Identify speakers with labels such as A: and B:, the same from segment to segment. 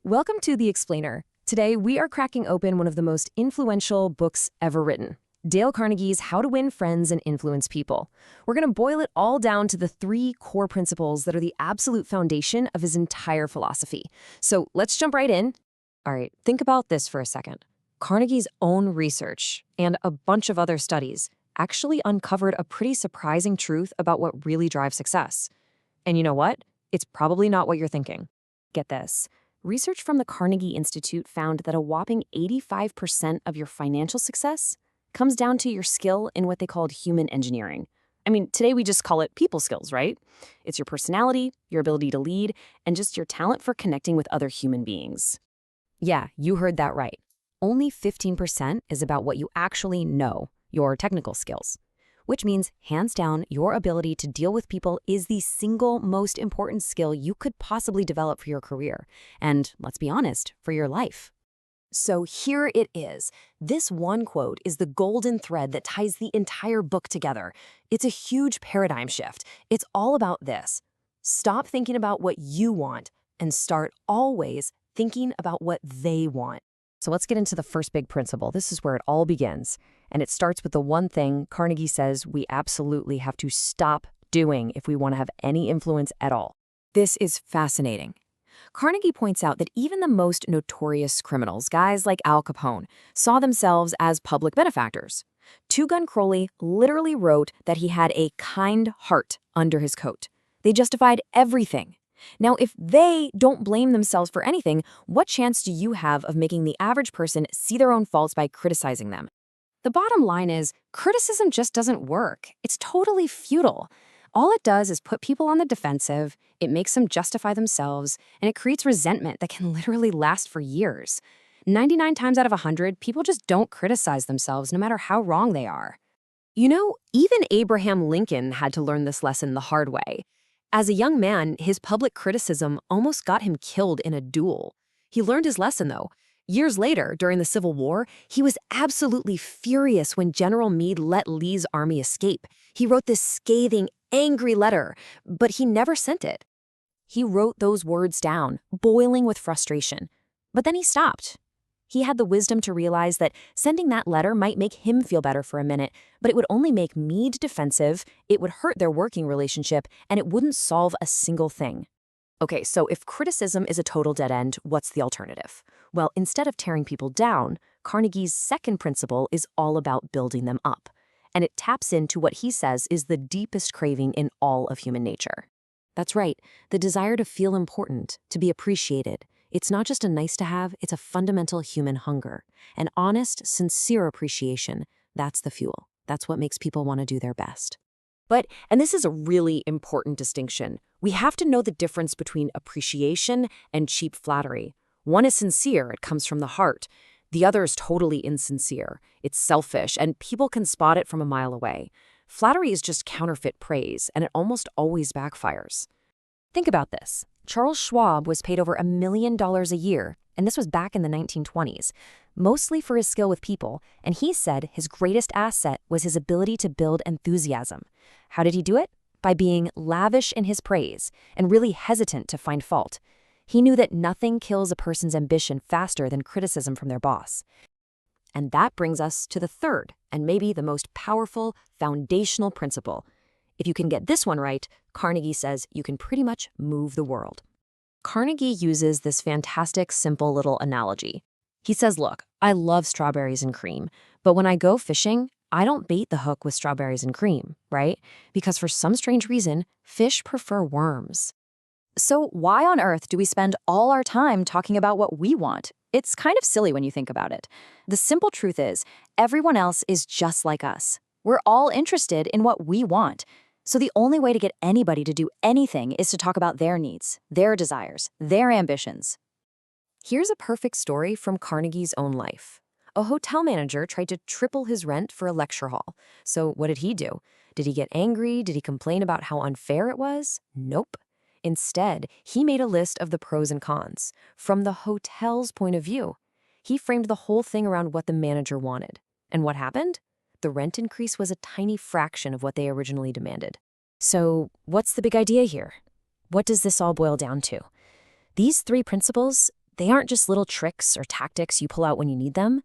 A: Welcome to The Explainer. Today, we are cracking open one of the most influential books ever written, Dale Carnegie's How to Win Friends and Influence People. We're going to boil it all down to the three core principles that are the absolute foundation of his entire philosophy. So let's jump right in. All right, think about this for a second. Carnegie's own research and a bunch of other studies actually uncovered a pretty surprising truth about what really drives success. And you know what? It's probably not what you're thinking. Get this. Research from the Carnegie Institute found that a whopping 85% of your financial success comes down to your skill in what they called human engineering. I mean, today we just call it people skills, right? It's your personality, your ability to lead, and just your talent for connecting with other human beings. Yeah, you heard that right. Only 15% is about what you actually know, your technical skills. Which means, hands down, your ability to deal with people is the single most important skill you could possibly develop for your career. And let's be honest, for your life. So here it is. This one quote is the golden thread that ties the entire book together. It's a huge paradigm shift. It's all about this. Stop thinking about what you want and start always thinking about what they want. So let's get into the first big principle. This is where it all begins. And it starts with the one thing Carnegie says we absolutely have to stop doing if we want to have any influence at all. This is fascinating. Carnegie points out that even the most notorious criminals, guys like Al Capone, saw themselves as public benefactors. Two Gun Crowley literally wrote that he had a kind heart under his coat. They justified everything. Now, if they don't blame themselves for anything, what chance do you have of making the average person see their own faults by criticizing them? The bottom line is, criticism just doesn't work. It's totally futile. All it does is put people on the defensive, it makes them justify themselves, and it creates resentment that can literally last for years. 99 times out of 100, people just don't criticize themselves no matter how wrong they are. You know, even Abraham Lincoln had to learn this lesson the hard way. As a young man, his public criticism almost got him killed in a duel. He learned his lesson, though. Years later, during the Civil War, he was absolutely furious when General Meade let Lee's army escape. He wrote this scathing, angry letter, but he never sent it. He wrote those words down, boiling with frustration. But then he stopped. He had the wisdom to realize that sending that letter might make him feel better for a minute, but it would only make Meade defensive, it would hurt their working relationship, and it wouldn't solve a single thing. Okay, so if criticism is a total dead end, what's the alternative? Well, instead of tearing people down, Carnegie's second principle is all about building them up. And it taps into what he says is the deepest craving in all of human nature. That's right, the desire to feel important, to be appreciated. It's not just a nice to have, it's a fundamental human hunger. An honest, sincere appreciation, that's the fuel. That's what makes people want to do their best. But, and this is a really important distinction, we have to know the difference between appreciation and cheap flattery. One is sincere, it comes from the heart. The other is totally insincere. It's selfish, and people can spot it from a mile away. Flattery is just counterfeit praise, and it almost always backfires. Think about this. Charles Schwab was paid over $1 million a year, and this was back in the 1920s, mostly for his skill with people, and he said his greatest asset was his ability to build enthusiasm. How did he do it? By being lavish in his praise and really hesitant to find fault. He knew that nothing kills a person's ambition faster than criticism from their boss. And that brings us to the third, and maybe the most powerful, foundational principle. If you can get this one right, Carnegie says you can pretty much move the world. Carnegie uses this fantastic, simple little analogy. He says, look, I love strawberries and cream, but when I go fishing, I don't bait the hook with strawberries and cream, right? Because for some strange reason, fish prefer worms.
B: So why on earth do we spend all our time talking about what we want? It's kind of silly when you think about it. The simple truth is, everyone else is just like us. We're all interested in what we want. So the only way to get anybody to do anything is to talk about their needs, their desires, their ambitions.
A: Here's a perfect story from Carnegie's own life. A hotel manager tried to triple his rent for a lecture hall. So what did he do? Did he get angry? Did he complain about how unfair it was? Nope. Instead, he made a list of the pros and cons, from the hotel's point of view. He framed the whole thing around what the manager wanted. And what happened? The rent increase was a tiny fraction of what they originally demanded. So, what's the big idea here? What does this all boil down to? These three principles, They aren't just little tricks or tactics you pull out when you need them.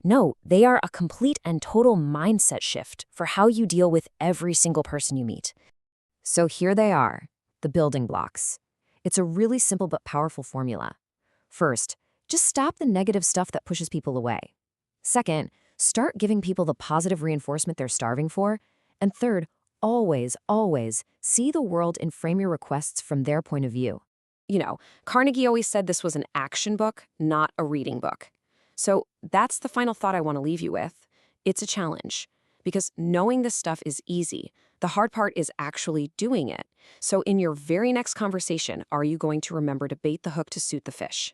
A: No, they are a complete and total mindset shift for how you deal with every single person you meet. So here they are, the building blocks. It's a really simple but powerful formula. First, just stop the negative stuff that pushes people away. Second, start giving people the positive reinforcement they're starving for. And third, always, always see the world and frame your requests from their point of view. Carnegie always said this was an action book, not a reading book. So that's the final thought I want to leave you with. It's a challenge. Because knowing this stuff is easy. The hard part is actually doing it. So in your very next conversation, are you going to remember to bait the hook to suit the fish?